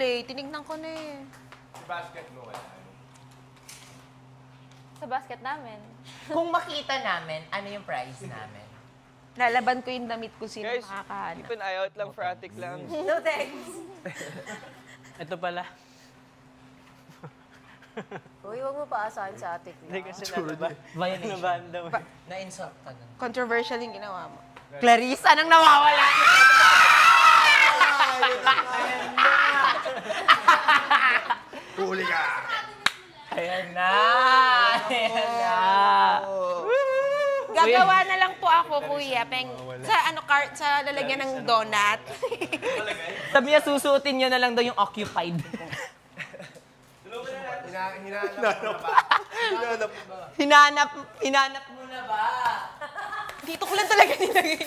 display. Tinignan ko na eh. Sa basket mo wala. Sa basket namin. Kung makita namin, ano yung prize namin? Lalaban ko yung damit ko sino Guys, makakahanap. keep an eye out lang for Attic Lambs. No thanks. Ito pala. Uy, huwag mo paasahan sa atik Hindi na. kasi nalaban. Violation. daw. Na-insult ka na. Controversial yung ginawa mo. Clarissa, nang nawawala. Huli ka! Ayan na! Ayan na! Gagawa na lang po ako, kuya. Sa sa lalagyan ng donut. Sabi niya, susuotin niyo na lang daw yung occupied. Hinanap mo na ba? Dito ko lang talaga nilagay.